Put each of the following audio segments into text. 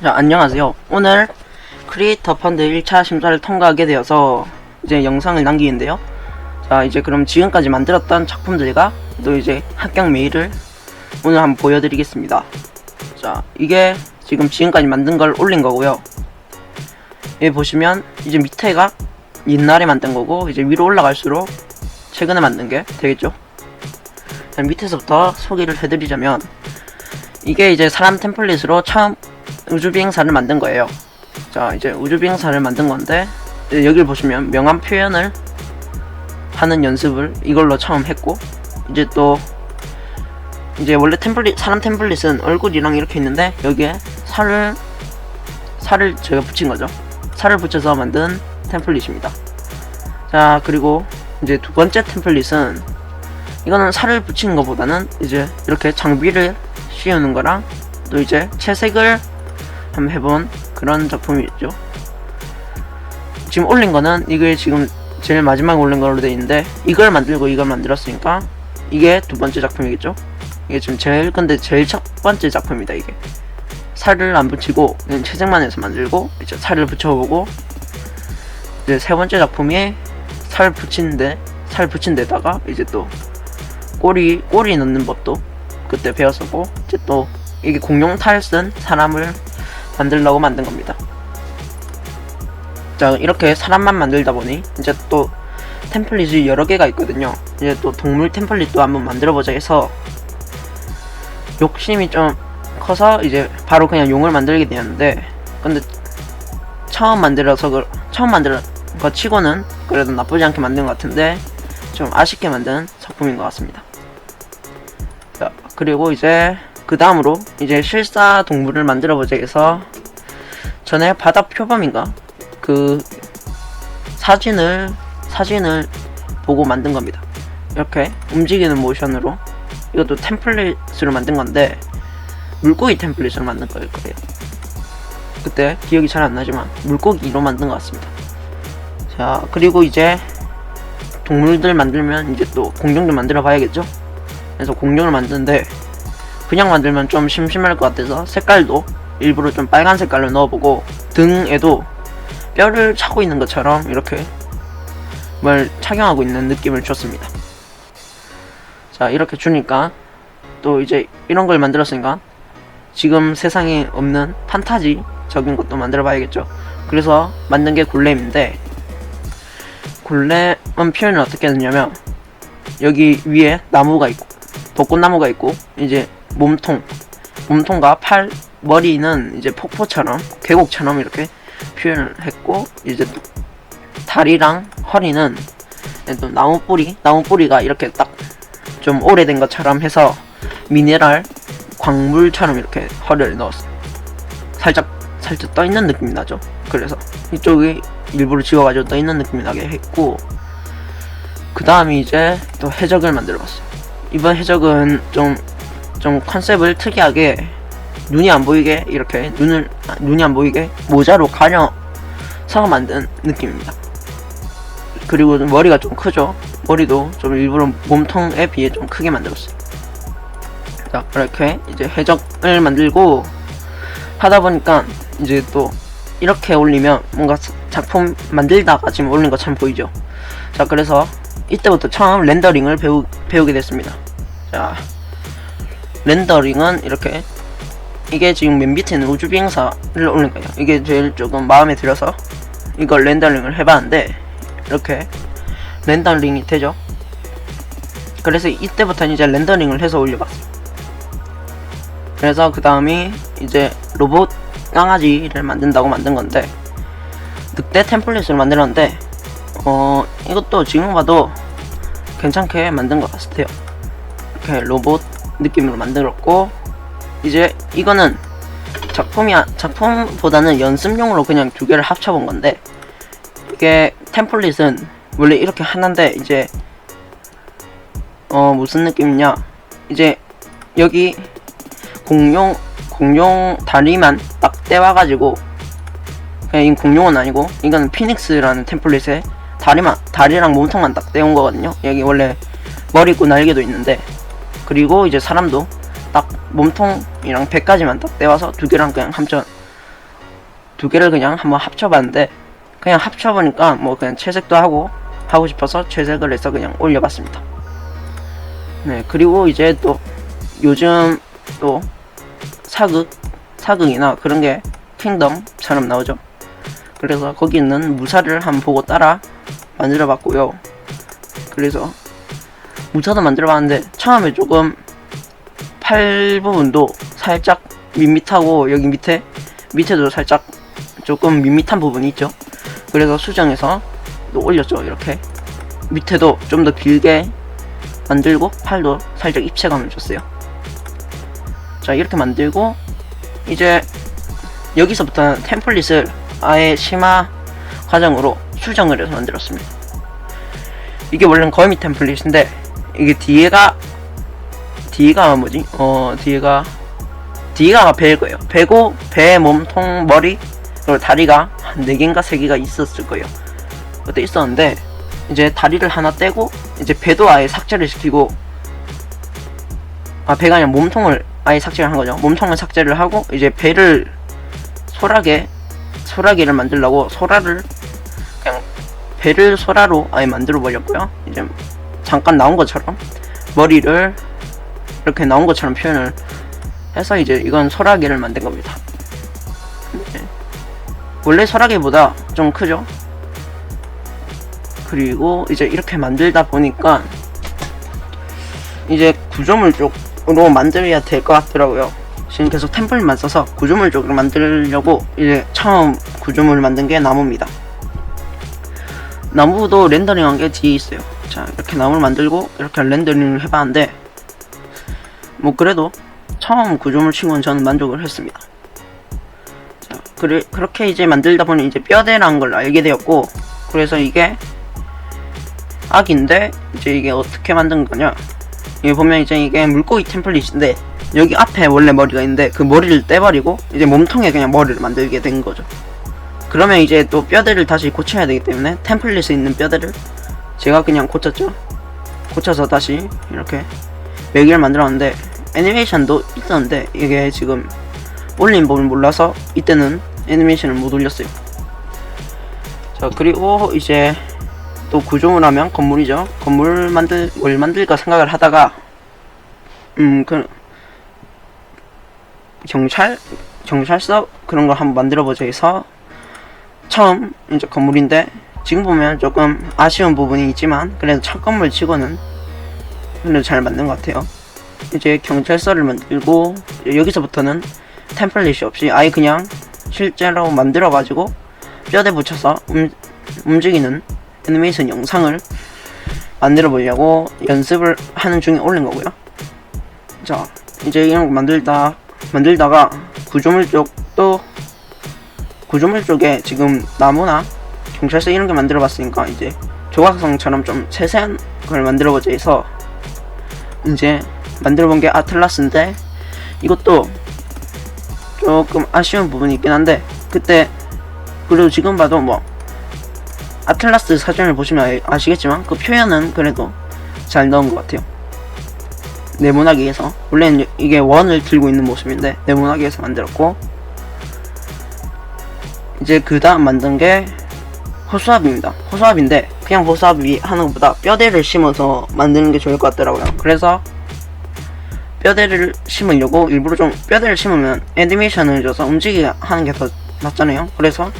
자, 안녕하세요. 오늘 크리에이터 펀드 1차 심사를 통과하게 되어서 이제 영상을 남기는데요. 자, 이제 그럼 지금까지 만들었던 작품들과 또 이제 합격 메일을 오늘 한번 보여드리겠습니다. 자, 이게 지금까지 만든 걸 올린 거고요. 여기 보시면 이제 밑에가 옛날에 만든 거고, 이제 위로 올라갈수록 최근에 만든 게 되겠죠. 자, 밑에서부터 소개를 해드리자면, 이게 이제 사람 템플릿으로 처음 우주비행사를 만든 거예요. 자, 이제 우주비행사를 만든 건데, 여기를 보시면 명암 표현을 하는 연습을 이걸로 처음 했고, 이제 또 이제 원래 사람 템플릿은 얼굴이랑 이렇게 있는데, 여기에 살을 제가 붙인 거죠. 살을 붙여서 만든 템플릿입니다. 자, 그리고 이제 두 번째 템플릿은, 이거는 살을 붙이는 것보다는 이제 이렇게 장비를 씌우는 거랑 또 이제 채색을 한번 해본 그런 작품이었죠. 지금 올린 거는 이게 지금 제일 마지막에 올린 걸로 되어 있는데, 이걸 만들고 이걸 만들었으니까 이게 두 번째 작품이겠죠. 이게 지금 제일 첫 번째 작품입니다. 이게 살을 안 붙이고 그냥 채색만 해서 만들고, 이제 살을 붙여보고, 이제 세 번째 작품이 살 붙인 데다가 이제 또 꼬리 넣는 법도 그때 배웠었고, 이제 또 이게 공룡 탈 쓴 사람을 만들려고 만든 겁니다. 자, 이렇게 사람만 만들다 보니 이제 또 템플릿이 여러 개가 있거든요. 이제 또 동물 템플릿도 한번 만들어보자 해서 욕심이 좀 커서 이제 바로 그냥 용을 만들게 되었는데, 근데 처음 만든 거 치고는 그래도 나쁘지 않게 만든 것 같은데 좀 아쉽게 만든 작품인 것 같습니다. 자, 그리고 이제 그 다음으로 이제 실사 동물을 만들어보자 해서 전에 바다 표범인가 그 사진을 보고 만든 겁니다. 이렇게 움직이는 모션으로, 이것도 템플릿으로 만든 건데 물고기 템플릿으로 만든 거예요. 그때 기억이 잘 안 나지만 물고기로 만든 것 같습니다. 자, 그리고 이제 동물들 만들면 이제 또 공룡도 만들어 봐야겠죠. 그래서 공룡을 만드는데, 그냥 만들면 좀 심심할 것 같아서 색깔도 일부러 좀 빨간 색깔로 넣어보고, 등에도 뼈를 차고 있는 것처럼 이렇게 뭘 착용하고 있는 느낌을 줬습니다. 자, 이렇게 주니까 또 이제 이런 걸 만들었으니까 지금 세상에 없는 판타지적인 것도 만들어 봐야겠죠. 그래서 만든 게 골렘인데, 골렘은 표현을 어떻게 했냐면, 여기 위에 나무가 있고 벚꽃나무가 있고, 이제 몸통과 팔, 머리는 이제 폭포처럼 계곡처럼 이렇게 표현을 했고, 이제 또 다리랑 허리는 또 나무뿌리가 이렇게 딱 좀 오래된 것처럼 해서 미네랄 광물처럼 이렇게 허리를 넣었어요. 살짝 떠있는 느낌이 나죠. 그래서 이쪽이 일부러 지워가지고 떠있는 느낌이 나게 했고, 그 다음에 이제 또 해적을 만들어봤어요. 이번 해적은 좀 컨셉을 특이하게 눈이 안 보이게 이렇게 눈이 안 보이게 모자로 가려서 만든 느낌입니다. 그리고 머리가 좀 크죠. 머리도 좀 일부러 몸통에 비해 좀 크게 만들었어요. 자, 이렇게 이제 해적을 만들고 하다 보니까 이제 또 이렇게 올리면 뭔가 작품 만들다가 지금 올린 것처럼 보이죠. 자, 그래서 이때부터 처음 렌더링을 배우게 됐습니다. 자, 렌더링은 이렇게, 이게 지금 맨 밑에는 우주비행사를 올린 거예요. 이게 제일 조금 마음에 들어서 이걸 렌더링을 해봤는데, 이렇게 렌더링이 되죠. 그래서 이때부터는 이제 렌더링을 해서 올려봤어요. 그래서 그 다음이 이제 로봇 강아지를 만든다고 만든 건데, 늑대 템플릿을 만들었는데, 이것도 지금 봐도 괜찮게 만든 것 같아요. 이렇게 로봇 느낌으로 만들었고, 이제 이거는 작품보다는 연습용으로 그냥 두 개를 합쳐본 건데, 이게 템플릿은 원래 이렇게 하는데, 이제 무슨 느낌이냐, 이제 여기 공룡 다리만 딱 떼와가지고, 그냥 이 공룡은 아니고 이거는 피닉스라는 템플릿에 다리랑 몸통만 딱 떼온 거거든요. 여기 원래 머리 있고 날개도 있는데, 그리고 이제 사람도 딱 몸통이랑 배까지만 딱 떼와서 두 개랑 그냥 두 개를 그냥 한번 합쳐봤는데 그냥 합쳐보니까 뭐 그냥 채색도 하고 싶어서 채색을 해서 그냥 올려봤습니다. 네, 그리고 이제 또 요즘 또 사극이나 그런 게 킹덤처럼 나오죠. 그래서 거기 있는 무사를 한번 보고 따라 만들어 봤고요. 그래서 무사도 만들어 봤는데 처음에 조금 팔 부분도 살짝 밋밋하고 여기 밑에도 살짝 조금 밋밋한 부분이 있죠. 그래서 수정해서 또 올렸죠. 이렇게 밑에도 좀 더 길게 만들고 팔도 살짝 입체감을 줬어요. 자, 이렇게 만들고 이제 여기서부터는 템플릿을 아예 심화 과정으로 수정을 해서 만들었습니다. 이게 원래는 거미 템플릿인데 이게 뒤에가 뭐지? 뒤에가 아마 배일 거예요. 배고 배, 몸통, 머리 그리고 다리가 한 4개인가 3개가 있었을 거예요. 그때 있었는데 이제 다리를 하나 떼고 이제 배도 아예 삭제를 시키고 배가 아니라 몸통을 아예 삭제를 한 거죠. 몸통을 삭제를 하고 이제 배를 소라게를 만들려고 그냥 배를 소라로 아예 만들어 버렸고요. 이제 잠깐 나온 것처럼 머리를 이렇게 나온 것처럼 표현을 해서 이제 이건 소라게를 만든 겁니다. 네. 원래 소라게보다 좀 크죠. 그리고 이제 이렇게 만들다 보니까 이제 구조물 쪽으로 만들어야 될 것 같더라고요. 지금 계속 템플릿만 써서 구조물 쪽으로 만들려고 이제 처음 구조물을 만든 게 나무입니다. 나무도 렌더링한 게 뒤에 있어요. 자, 이렇게 나무를 만들고 이렇게 렌더링을 해봤는데 뭐 그래도 처음 구조물 치고는 저는 만족을 했습니다. 자, 그렇게 이제 만들다 보니 이제 뼈대라는 걸 알게 되었고, 그래서 이게 악인데 이제 이게 어떻게 만든 거냐, 여기 보면 이제 이게 물고기 템플릿인데 여기 앞에 원래 머리가 있는데 그 머리를 떼버리고 이제 몸통에 그냥 머리를 만들게 된 거죠. 그러면 이제 또 뼈대를 다시 고쳐야 되기 때문에 템플릿에 있는 뼈대를 제가 그냥 고쳐서 다시 이렇게 매기를 만들었는데, 애니메이션도 있었는데 이게 지금 올린 법을 몰라서 이때는 애니메이션을 못 올렸어요. 자, 그리고 이제 또 구조물 하면 건물이죠. 뭘 만들까 생각을 하다가 그 경찰서 그런 걸 한번 만들어보자 해서 처음 이제 건물인데, 지금 보면 조금 아쉬운 부분이 있지만 그래도 첫 건물 치고는 그래도 잘 만든 것 같아요. 이제 경찰서를 만들고 여기서부터는 템플릿이 없이 아예 그냥 실제로 만들어가지고 뼈대 붙여서 움직이는 애니메이션 영상을 만들어 보려고 연습을 하는 중에 올린 거고요. 자, 이제 이런 거 만들다가 구조물 쪽에 지금 나무나 경찰서 이런 게 만들어 봤으니까 이제 조각상처럼 좀 세세한 걸 만들어 보자 해서 이제 만들어 본 게 아틀라스인데, 이것도 조금 아쉬운 부분이 있긴 한데, 그래도 지금 봐도 뭐 아틀라스 사진을 보시면 아시겠지만 그 표현은 그래도 잘 넣은 것 같아요. 네모나게에서 원래는 이게 원을 들고 있는 모습인데 네모나게에서 만들었고, 이제 그 다음 만든 게 호수아비입니다. 호수아비인데 그냥 호수아비 하는 것보다 뼈대를 심어서 만드는 게 좋을 것 같더라고요. 그래서 뼈대를 심으려고 일부러 좀 뼈대를 심으면 애니메이션을 줘서 움직이게 하는 게 더 낫잖아요. 그래서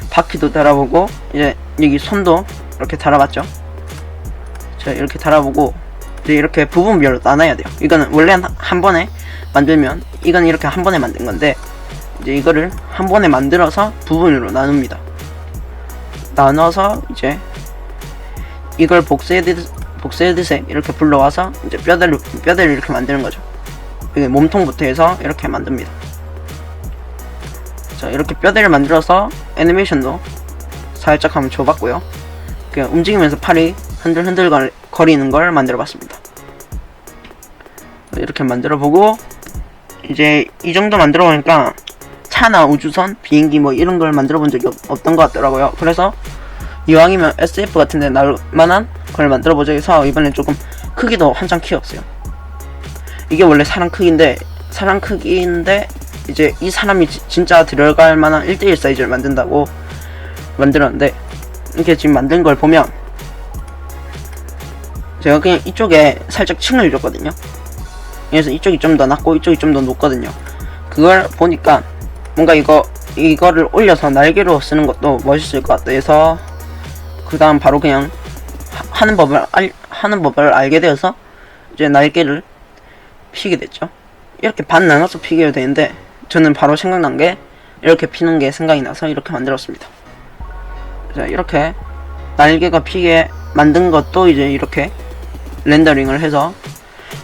바퀴도 달아보고 이제 여기 손도 이렇게 달아봤죠. 자, 이렇게 달아보고 이제 이렇게 부분별로 나눠야 돼요. 이거는 원래 한 번에 만들면 이건 이렇게 한 번에 만든 건데, 이제 이거를 한 번에 만들어서 부분으로 나눕니다. 나눠서 이제 이걸 복사헤드셋 이렇게 불러와서 이제 뼈대를 이렇게 만드는 거죠. 이게 몸통부터 해서 이렇게 만듭니다. 자, 이렇게 뼈대를 만들어서 애니메이션도 살짝 한번 줘봤고요. 그냥 움직이면서 팔이 흔들흔들 거리는 걸 만들어봤습니다. 이렇게 만들어보고 이제 이 정도 만들어보니까 차나 우주선, 비행기 뭐 이런 걸 만들어본 적이 없던 것 같더라고요. 그래서 이왕이면 SF 같은데 나올 만한 걸 만들어보자 해서 이번에 조금 크기도 한참 키웠어요. 이게 원래 사람 크기인데 이제 이 사람이 진짜 들어갈 만한 1대1 사이즈를 만든다고 만들었는데, 이렇게 지금 만든 걸 보면 제가 그냥 이쪽에 살짝 층을 줬거든요. 그래서 이쪽이 좀 더 낮고 이쪽이 좀 더 높거든요. 그걸 보니까 뭔가 이거를 올려서 날개로 쓰는 것도 멋있을 것 같다 해서 그 다음 바로 그냥 하는 법을 알게 되어서 이제 날개를 피게 됐죠. 이렇게 반 나눠서 피게 되는데, 저는 바로 생각난 게 이렇게 피는 게 생각이 나서 이렇게 만들었습니다. 자, 이렇게 날개가 피게 만든 것도 이제 이렇게 렌더링을 해서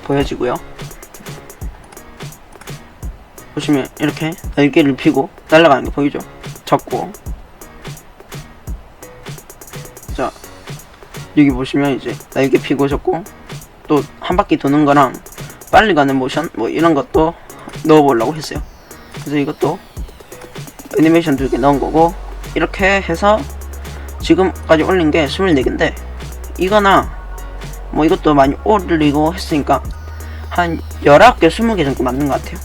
보여지고요. 보시면 이렇게 날개를 피고 날아가는 게 보이죠? 잡고, 자, 여기 보시면 이제 날개 피고 잡고, 또 한 바퀴 도는 거랑 빨리 가는 모션 뭐 이런 것도 넣어보려고 했어요. 그래서 이것도 애니메이션 2개 넣은 거고, 이렇게 해서 지금까지 올린 게 24개인데, 이거나 뭐 이것도 많이 올리고 했으니까 한 19개, 20개 정도 만든 것 같아요.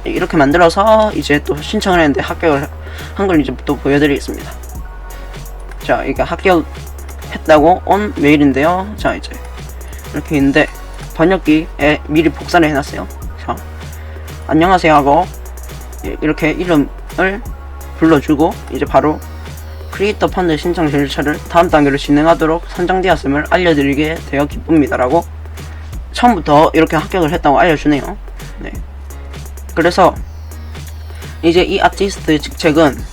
이렇게 만들어서 이제 또 신청을 했는데 합격을 한 걸 이제 또 보여드리겠습니다. 자, 이게 합격했다고 온 메일인데요. 자, 이제 이렇게 있는데 번역기에 미리 복사를 해놨어요. 자, 안녕하세요 하고 이렇게 이름을 불러주고, 이제 바로 크리에이터 펀드 신청 절차를 다음 단계로 진행하도록 선정되었음을 알려드리게 되어 기쁩니다 라고 처음부터 이렇게 합격을 했다고 알려주네요. 네. 그래서 이제 이 아티스트 직책은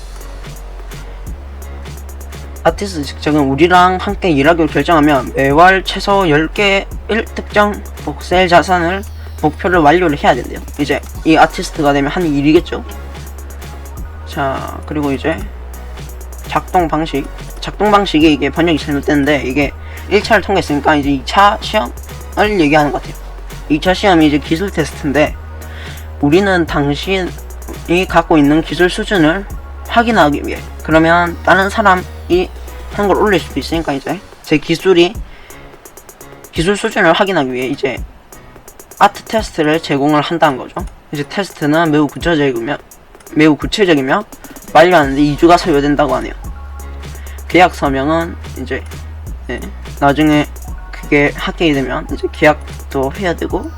우리랑 함께 일하기로 결정하면 매월 최소 10개의 특정 복셀 자산을 목표를 완료를 해야 된대요. 이제 이 아티스트가 되면 하는 일이겠죠. 자, 그리고 이제 작동 방식이 이게 번역이 잘못됐는데, 이게 1차를 통과했으니까 이제 2차 시험을 얘기하는 것 같아요. 2차 시험이 이제 기술 테스트인데, 우리는 당신이 갖고 있는 기술 수준을 확인하기 위해, 그러면 다른 사람이 한 걸 올릴 수도 있으니까 이제 제 기술 수준을 확인하기 위해 이제 아트 테스트를 제공을 한다는 거죠. 이제 테스트는 매우 구체적이며 완료하는데 2주가 소요된다고 하네요. 계약 서명은 이제 나중에 그게 합격이 되면 이제 계약도 해야 되고,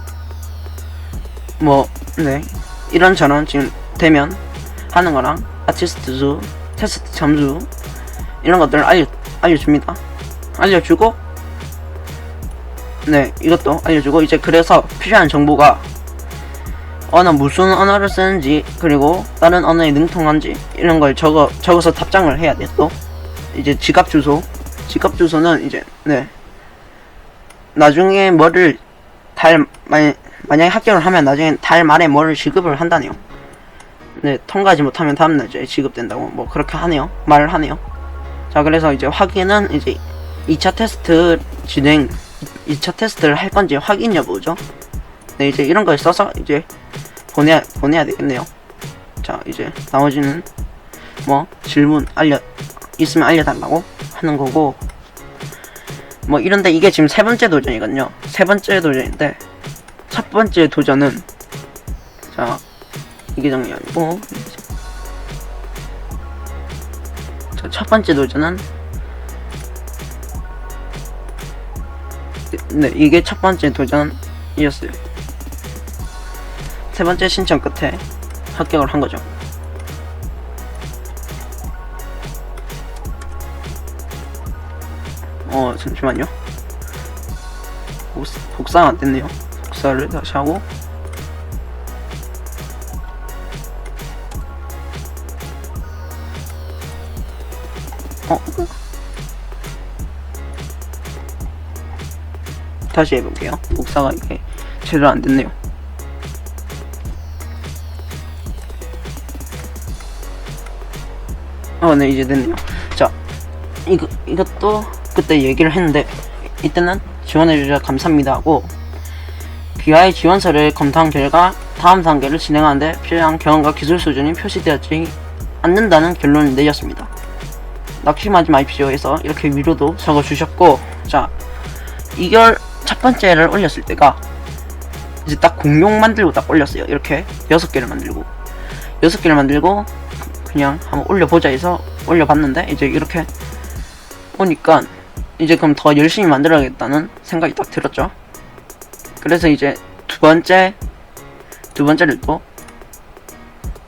뭐 이런저런 지금 되면 하는 거랑 아티스트 수, 테스트 점수 이런 것들을 알려줍니다. 알려주고, 이것도 알려주고, 이제 그래서 필요한 정보가 무슨 언어를 쓰는지, 그리고 다른 언어에 능통한지 이런 걸 적어서 답장을 해야 돼요. 또 이제 지갑 주소는 이제 나중에 뭐를 만약에 합격을 하면 나중에 달 말에 뭐를 지급을 한다네요. 통과하지 못하면 다음날 지급된다고 뭐 그렇게 하네요. 말을 하네요. 자, 그래서 이제 확인은 이제 2차 테스트를 할 건지 확인 여부죠. 이제 이런 걸 써서 이제 보내야 되겠네요. 자, 이제 나머지는 뭐 질문 있으면 알려달라고 하는 거고, 뭐 이런데 이게 지금 세 번째 도전이거든요. 세 번째 도전인데, 첫 번째 도전은, 자, 이게 정리 아니고, 자, 첫 번째 도전은, 이게 첫 번째 도전이었어요. 세 번째 신청 끝에 합격을 한 거죠. 잠시만요. 복사가 안 됐네요. 복사를 다시 하고, 다시 해볼게요. 복사가 이게 제대로 안 됐네요. 네, 이제 됐네요. 자, 이것도 그때 얘기를 했는데, 이때는 지원해주셔서 감사합니다 하고, 귀하의 지원서를 검토한 결과 다음 단계를 진행하는데 필요한 경험과 기술 수준이 표시되었지 않는다는 결론을 내렸습니다. 낙심하지 마십시오 해서 이렇게 위로도 적어주셨고, 자, 이걸 첫 번째를 올렸을 때가 이제 딱 공룡 만들고 딱 올렸어요. 이렇게 6개를 만들고, 6개를 만들고 그냥 한번 올려보자 해서 올려봤는데 이제 이렇게 오니까 이제 그럼 더 열심히 만들어야겠다는 생각이 딱 들었죠. 그래서 이제 두 번째를 또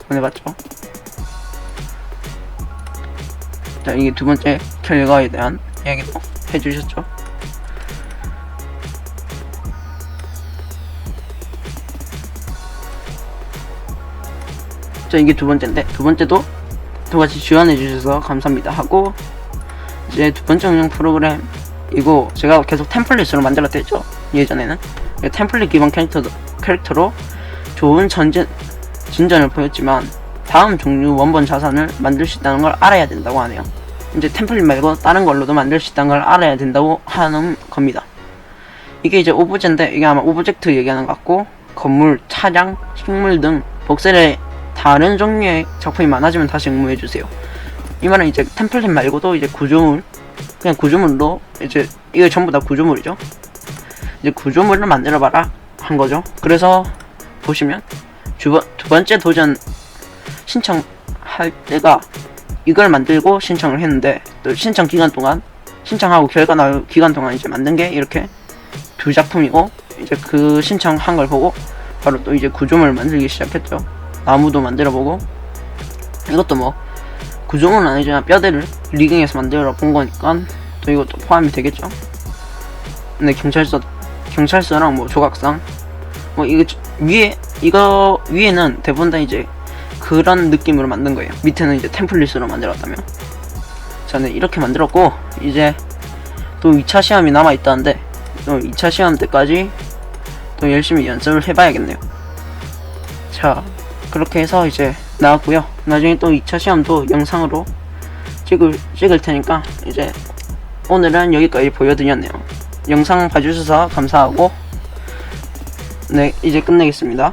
보내봤죠. 자, 이게 두 번째 결과에 대한 이야기도 해주셨죠. 자, 이게 두 번째인데, 두 번째도 똑같이 지원해주셔서 감사합니다 하고, 이제 두 번째 운영 프로그램, 이거 제가 계속 템플릿으로 만들었다 했죠. 예전에는 템플릿 기반 캐릭터로 좋은 진전을 보였지만 다음 종류 원본 자산을 만들 수 있다는 걸 알아야 된다고 하네요. 이제 템플릿 말고 다른 걸로도 만들 수 있다는 걸 알아야 된다고 하는 겁니다. 이게 이제 오브제인데, 이게 아마 오브젝트 얘기하는 것 같고, 건물, 차량, 식물 등 복셀의 다른 종류의 작품이 많아지면 다시 응모해주세요. 이 말은 이제 템플릿 말고도 이제 구조물, 그냥 구조물로, 이제 이게 전부 다 구조물이죠. 이제 구조물을 만들어봐라 한 거죠. 그래서 보시면 두 번째 도전 신청할 때가 이걸 만들고 신청을 했는데, 또 신청 기간 동안, 신청하고 결과 나올 기간 동안 이제 만든 게 이렇게 두 작품이고, 이제 그 신청한 걸 보고 바로 또 이제 구조물을 만들기 시작했죠. 나무도 만들어보고, 이것도 뭐 구조물은 아니지만 뼈대를 리깅해서 만들어 본 거니까 또 이것도 포함이 되겠죠. 근데 경찰서랑 뭐 조각상, 뭐 이거 위에는 대부분 다 이제 그런 느낌으로 만든 거예요. 밑에는 이제 템플릿으로 만들었다면. 저는 이렇게 만들었고, 이제 또 2차 시험이 남아있다는데 또 2차 시험 때까지 또 열심히 연습을 해봐야겠네요. 자, 그렇게 해서 이제 나왔고요. 나중에 또 2차 시험도 영상으로 찍을 테니까 이제 오늘은 여기까지 보여드렸네요. 영상 봐주셔서 감사하고, 네, 이제 끝내겠습니다.